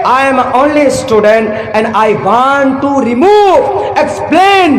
I am only student and I want to explain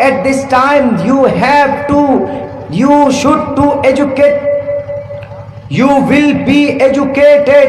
at this time you should to educate, you will be educated।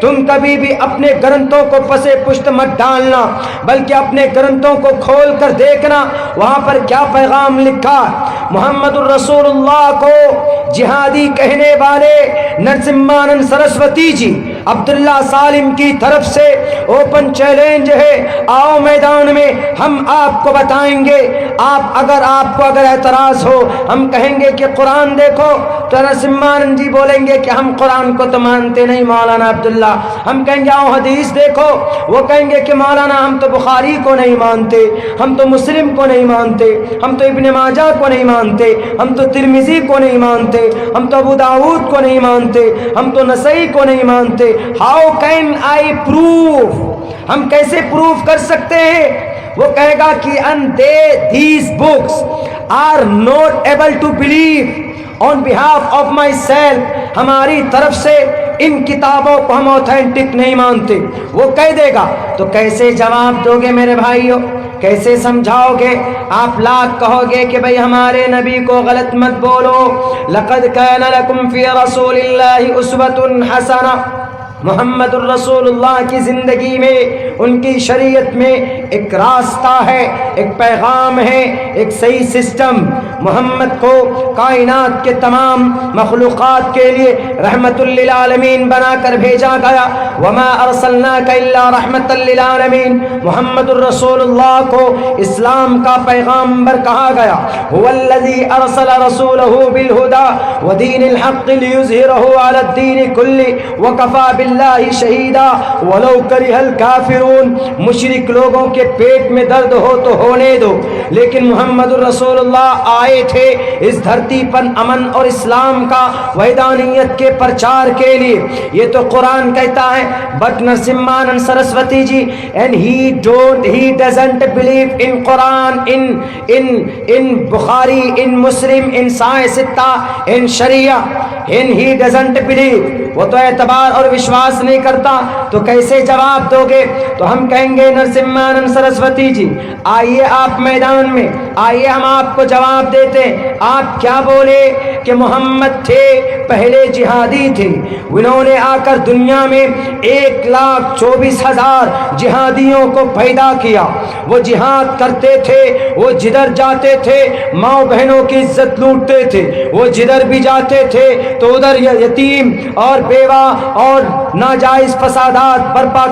تم کبھی بھی اپنے گرنتھوں کو پسے پشت مت ڈالنا، بلکہ اپنے گرنتھوں کو کھول کر دیکھنا وہاں پر کیا پیغام لکھا۔ محمد الرسول اللہ کو جہادی کہنے والے نرسمہانند سرسوتی جی عبداللہ سالم کی طرف سے اوپن چیلنج ہے، آؤ میدان میں ہم آپ کو بتائیں گے۔ اگر آپ کو اعتراض ہو، ہم کہیں گے کہ قرآن دیکھو، تو نرسمہانند جی بولیں گے کہ ہم قرآن کو تو مانتے نہیں مولانا عبداللہ۔ ہم کہیں گے آؤ حدیث دیکھو، وہ کہیں گے کہ مولانا ہم تو بخاری کو نہیں مانتے، ہم تو مسلم کو نہیں مانتے، ہم تو ابن ماجہ کو نہیں مانتے، ہم تو ترمذی کو نہیں مانتے، ہم تو ابو داؤد کو نہیں مانتے، ہم تو نسائی کو نہیں مانتے۔ ہاؤ کین آئی پروف، ہم کیسے پروف کر سکتے ہیں؟ وہ کہے گا کہ these books are not able to believe on behalf of myself، ہماری طرف سے ان کتابوں کو ہم اوتھینٹک نہیں مانتے، وہ کہہ دے گا۔ تو کیسے جواب دو گے میرے بھائیو؟ کیسے سمجھاؤ گے؟ آپ لاکھ کہو گے کہ بھئی ہمارے نبی کو غلط مت بولو، لقد کان لکم فی رسول اللہ اسوۃ حسنہ، محمد الرسول اللہ کی زندگی میں، ان کی شریعت میں ایک راستہ ہے، ایک پیغام ہے، ایک صحیح سسٹم۔ محمد کو کائنات کے تمام مخلوقات کے لیے رحمت للعالمین بنا کر بھیجا گیا۔ وما ارسلناک الا رحمت للعالمین، محمد الرسول اللہ کو اسلام کا پیغامبر کہا گیا۔ هو الذی ارسل رسولہ بالہدی ودین الحق لیظہرہ علی الدین کلہ وکفی باللہ شہیدا ولو کرہ الکافرون۔ مشرک لوگوں کے پیٹ میں درد ہو تو ہونے دو، لیکن محمد الرسول اللہ آئے تھے اس دھرتی پر امن اور اسلام کا وحدانیت کے پرچار کے لیے۔ یہ تو قرآن کہتا ہے، but Narsimhanand Saraswati ji and he doesn't believe in Quran, in Bukhari, in Muslim, in Sahih Sitta, in Sharia, and he doesn't believe، وہ تو اعتبار اور وشواس نہیں کرتا، تو کیسے جواب دو گے؟ تو ہم کہیں گے نرسمہانند سرسوتی جی آئیے آپ میدان میں، آئیے ہم آپ کو جواب دیتے ہیں۔ آپ کیا بولے کہ محمد تھے پہلے جہادی تھے، انہوں نے آ کر دنیا میں 1,24,000 جہادیوں کو پیدا کیا، وہ جہاد کرتے تھے، وہ جدھر جاتے تھے ماں بہنوں کی عزت لوٹتے تھے، وہ جدھر بھی جاتے تھے تو ادھر یتیم اور بیوہ اور ناجائز فسادات برپا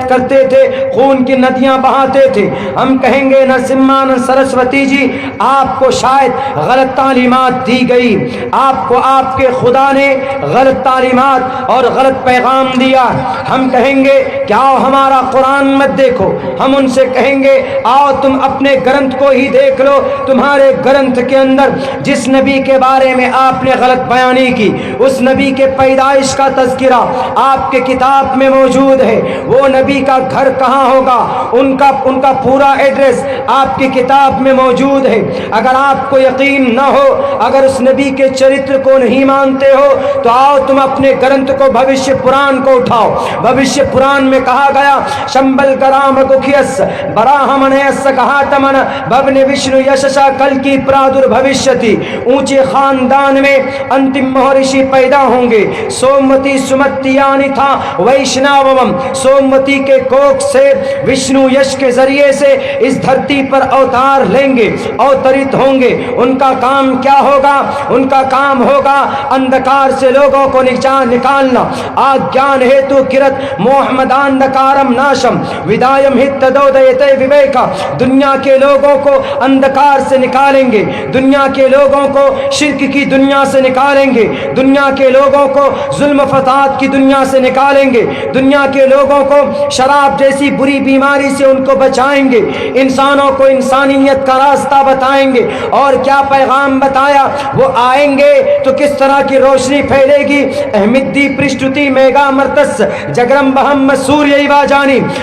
کرتے تھے، خون کی ندیاں بہاتے تھے۔ ہم کہیں گے نرسمہانند سرسوتی جی آپ کو شاید غلط تعلیمات دی گئی، آپ کو آپ کے خدا نے غلط تعلیمات اور غلط پیغام دیا۔ ہم کہیں گے کہ آؤ ہمارا قرآن مت دیکھو، ہم ان سے کہیں گے آؤ تم اپنے گرنتھ کو ہی دیکھ لو، تمہارے گرنتھ کے اندر جس نبی کے بارے میں آپ نے غلط بیانی کی، اس نبی کے پیدائش کا تذکرہ آپ کے کتاب میں موجود ہے، وہ نبی کا گھر کہاں ہوگا، ان کا پورا ایڈریس آپ کی کتاب میں موجود ہے۔ اگر آپ کو یقین نہ ہو، اگر اس نبی کے چرتر کو نہیں مانتے ہو، تو آؤ تم اپنے گرنتھ کو بھوشیہ پران کو اٹھاؤ۔ بھوشیہ پران میں کہا گیا شمبل گرام گکھیس براہمنیس کہاتمن بھون وشنو یششا کل کی پرادر بھوشیتی، اونچے خاندان میں انتم مہرشی پیدا ہوں گے۔ سوموتی سمتیانی تھا ویشناوم، سوموتی کے کوکھ سے وشنو یش کے ذریعے سے اس دھرتی پر اوتار لیں گے، اوترت ہوں گے۔ ان کا کام کیا ہوگا؟ ان کا کام ہوگا اندھکار سے لوگوں کو نکالنا۔ آگیان ہیتو کرت محمداندھکارم ناشم ودایم ہتدودیتے وویکا، دنیا کے لوگوں کو اندھکار سے نکالیں گے، دنیا کے لوگوں کو شرک کی دنیا سے نکالیں گے، دنیا کے لوگوں کو ظلم فساد کی دنیا سے نکالیں گے، دنیا کے لوگوں کو شراب جیسی بری بیماری سے ان کو بچائیں گے، انسانوں کو انسانیت کا راستہ بتائیں گے۔ اور کیا پیغام بتایا؟ وہ آئیں گے تو کس طرح کی روشنی پھیلے گی؟ احمدی پرشتتی میگا مرتس جگرم بہم مسو ضرور یہی بات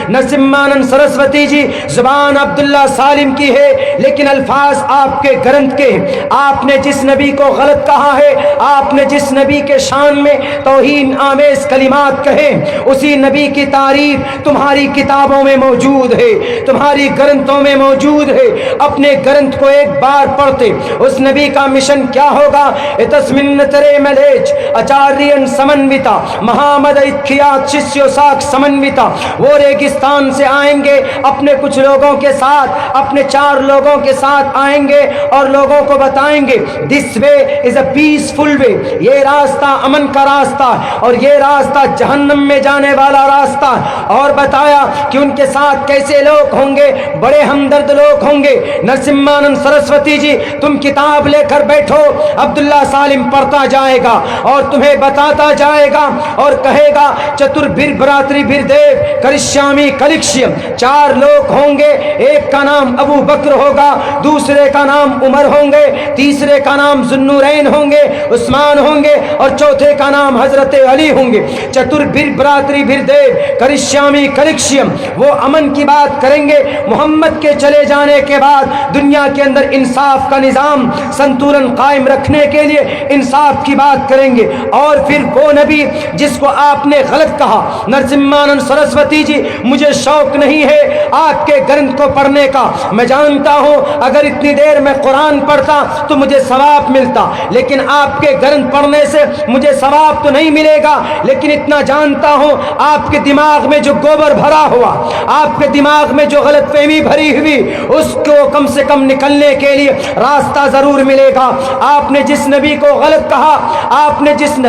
نرسمہانند سرسوتی جی زبان عبداللہ سالم کی ہے لیکن الفاظ آپ کے گرنتھ کے ہیں. آپ نے جس نبی کو غلط کہا ہے, آپ نے جس نبی کے شان میں توہین آمیز کلمات کہے, اسی نبی کی تعریف تمہاری کتابوں میں موجود ہے, تمہاری گرنتھوں میں موجود ہے. اپنے گرنتھ کو ایک بار پڑھتے. اس نبی کا مشن کیا ہوگا؟ اتسمن ترے ملیچ اچاریان سمنوتا محمد اتخیات ششیو ساکھ سمنوتا. وہ ریگستان سے آئیں گے اپنے کچھ لوگوں کے ساتھ, اپنے 4 لوگوں کے ساتھ آئیں گے اور لوگوں کو بتائیں گے دس وے از اے پیسفل وے, یہ راستہ امن کا راستہ اور یہ راستہ جہنم میں جانے والا راستہ. اور بتایا کہ ان کے ساتھ کیسے لوگ ہوں گے, بڑے ہمدرد لوگ ہوں گے. نرسمہانند سرسوتی جی تم کتاب لے کر بیٹھو, عبداللہ سالم پڑھتا جائے گا اور تمہیں بتاتا جائے گا اور کہے گا چتر بھر براتری بھر دیو کرشیامی کلکشیم. 4 لوگ ہوں گے, ایک کا نام ابو بکر ہوگا, دوسرے کا نام عمر ہوں گے, تیسرے کا نام ذوالنورین ہوں گے, عثمان ہوں گے اور چوتھے کا نام حضرت علی ہوں گے. چتر بھر براتری بھر دیو کرشیامی کلکشیم. وہ امن کی بات کریں گے. محمد کے چلے جانے کے بعد دنیا کے اندر انصاف کا نظام سنتولن قائم رکھنے کے لیے انصاف کی بات کریں گے. اور پھر وہ نبی جس کو آپ نے غلط کہا, نرسمہانند سرسوتی جی مجھے شوق نہیں ہے آپ کے گرنتھ کو پڑھنے کا, میں جانتا ہوں اگر اتنی دیر میں قرآن پڑھتا تو مجھے ثواب ملتا, لیکن آپ کے گرنتھ پڑھنے سے مجھے ثواب تو نہیں ملے گا. لیکن اتنا جانتا ہوں آپ کے دماغ میں جو گوبر بھرا ہوا, آپ کے دماغ میں جو غلط فہمی بھری ہوئی, اس کو کم سے کم نکلنے کے لیے راستہ ضرور ملے گا. آپ نے جس نبی کو غلط کہا, آپ نے جس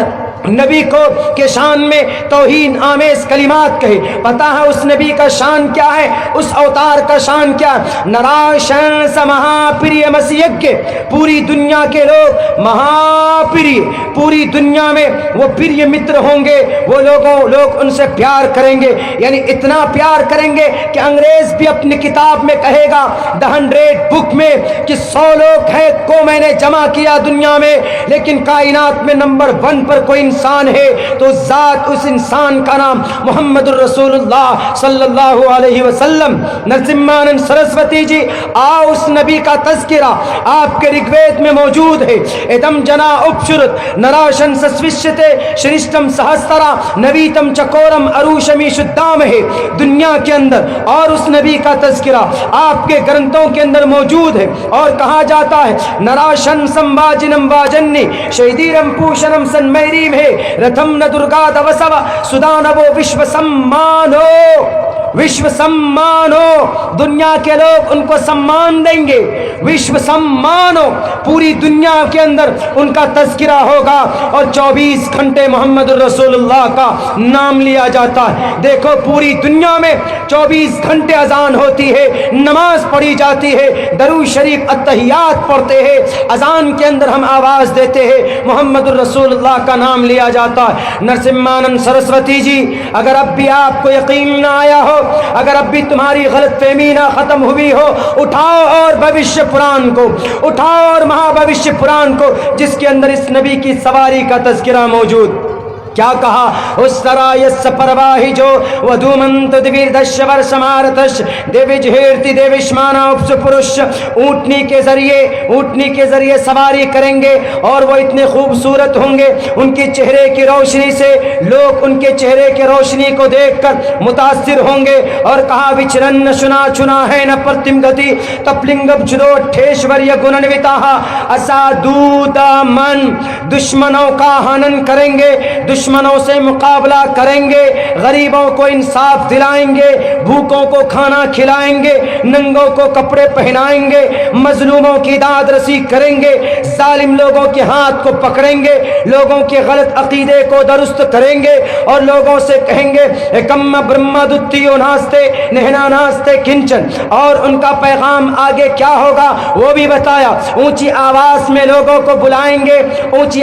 نبی کو کے شان میں توہین آمیز کلمات کہے, پتا ہے اس نبی کا شان کیا ہے, اس اوتار کا شان کیا ہے؟ نراشن سمہا پریہ مسیج. پوری دنیا کے لوگ مہاپریہ, پوری دنیا میں وہ پریہ متر ہوں گے, وہ لوگ ان سے پیار کریں گے, یعنی اتنا پیار کریں گے کہ انگریز بھی اپنی کتاب میں کہے گا The 100 بک میں کہ 100 لوگ ہیں کو میں نے جمع کیا دنیا میں, لیکن کائنات میں نمبر 1 پر کوئی انسان ہے تو ذات اس انسان کا نام محمد الرسول اللہ صلی اللہ علیہ وسلم. نرسمہانند سرسوتی جی آؤ اس نبی کا تذکرہ آپ کے رگوید میں موجود ہے. ادم جنا اپشرت نراشن سسوشتے شرشتم سہسترا نویتم چکورم اروشمی شدام ہے دنیا کے اندر, اور اس نبی کا تذکرہ آپ کے گرنتھوں کے اندر موجود ہے. اور کہا جاتا ہے نراشن سمواجنم واجنی شہیدیرم پوشنم سن میریم ہے رتھم ن درگا دوسو سدانو وشو سمانو. وشو سمانو, دنیا کے لوگ ان کو سمان دیں گے. وشو سمانو, پوری دنیا کے اندر ان کا تذکرہ ہوگا اور 24 گھنٹے محمد الرسول اللہ کا نام لیا جاتا ہے. دیکھو پوری دنیا میں 24 گھنٹے اذان ہوتی ہے, نماز پڑھی جاتی ہے, درود شریف التحیات پڑھتے ہیں, اذان کے اندر ہم آواز دیتے ہیں, محمد الرسول اللہ کا نام لیا جاتا ہے. نرسمہانند سرسوتی جی اگر اب بھی آپ کو یقین نہ آیا ہو, اگر اب بھی تمہاری غلط فہمی نہ ختم ہوئی ہو, اٹھاؤ اور بھوشیہ پران کو اٹھاؤ اور مہا بھوشیہ پران کو جس کے اندر اس نبی کی سواری کا تذکرہ موجود. کیا کہا اس طرح یس پرواہی جو ودومنت دویر دش ورش مارتش دیوج ہیرتی دیوشمانا اپس پرش. اونٹنی کے ذریعے سواری کریں گے اور وہ اتنے خوبصورت ہوں گے, ان کے چہرے کی روشنی سے لوگ ان کے چہرے کی روشنی کو دیکھ کر متاثر ہوں گے. اور کہا وچرن شنا چنا ہے ن پرتم گتی تپلنگب جدو ٹھیشوریہ گننوتا اسادودا من, دشمنوں کا ہنن کریں گے, دشمنوں سے مقابلہ کریں گے, غریبوں کو انصاف دلائیں گے, بھوکوں کو کھانا کھلائیں گے, ننگوں کو کپڑے پہنائیں گے, مظلوموں کی داد رسی کریں گے, ظالم لوگوں کے ہاتھ کو پکڑیں گے, لوگوں کے غلط عقیدے کو درست کریں گے اور لوگوں سے کہیں گے کم برہما دتیو ناستے نہنا ناستے کنچن. اور ان کا پیغام آگے کیا ہوگا وہ بھی بتایا. اونچی آواز میں لوگوں کو بلائیں گے, اونچی